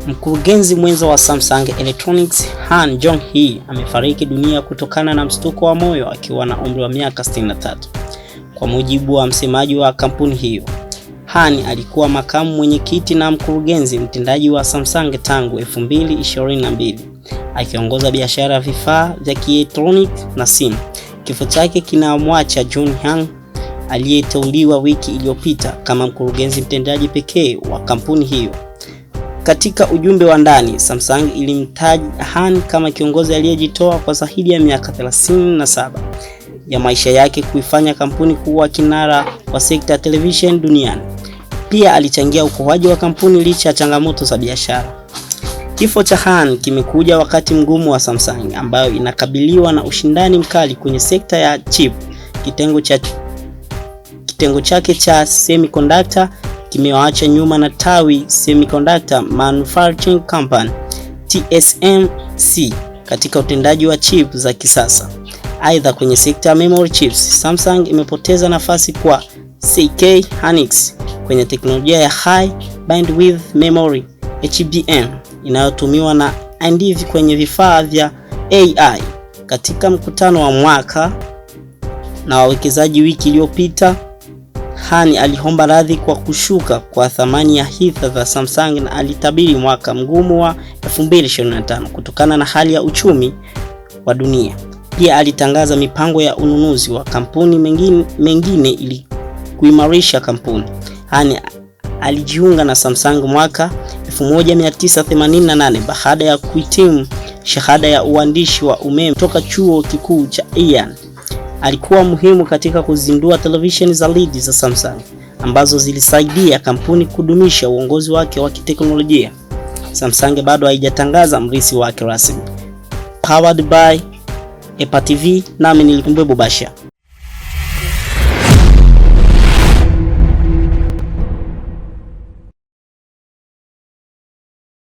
Mkurugenzi mwenza wa Samsung Electronics, Han Jong-hee, amefariki dunia kutokana na mshtuko wa moyo akiwa na umri wa miaka 63. Kwa mujibu wa msemaji wa kampuni hiyo, Han alikuwa makamu mwenyekiti na mkurugenzi mtendaji wa Samsung tangu 2022, akiongoza biashara ya vifaa vya kielektroniki na simu. Kifo chake kinamwacha Jong-hee aliyeteuliwa wiki iliyopita kama mkurugenzi mtendaji pekee wa kampuni hiyo. Katika ujumbe wa ndani, Samsung ilimtaja Han kama kiongozi aliyejitoa kwa zaidi ya miaka 37 ya maisha yake kuifanya kampuni kuwa kinara wa sekta ya television duniani. Pia alichangia ukuaji wa kampuni licha ya changamoto za biashara. Kifo cha Han kimekuja wakati mgumu wa Samsung ambayo inakabiliwa na ushindani mkali kwenye sekta ya chip. Kitengo chake cha semiconductor kimewaacha nyuma na Toei Semiconductor Manufacturing Company TSMC katika utendaji wa chip za kisasa. Aidha, kwenye sekta ya memory chips, Samsung imepoteza nafasi kwa SK Hynix kwenye teknolojia ya High Bandwidth Memory HBM inayotumiwa na NVIDIA kwenye vifaa vya AI. Katika mkutano wa mwaka na wawekezaji wiki iliyopita, Han aliomba radhi kwa kushuka kwa thamani ya hisa za Samsung na alitabiri mwaka mgumu wa 2025 kutokana na hali ya uchumi wa dunia. Pia alitangaza mipango ya ununuzi wa kampuni mengine ili kuimarisha kampuni. Han alijiunga na Samsung mwaka 1988 baada ya kuhitimu shahada ya uandishi wa umeme kutoka chuo kikuu cha Ian. Alikuwa muhimu katika kuzindua televisheni za LED za Samsung ambazo zilisaidia kampuni kudumisha uongozi wake wa kiteknolojia. Samsung bado haijatangaza mrithi wake rasmi. Powered by EPA TV, nami ni Mbwebo Basha.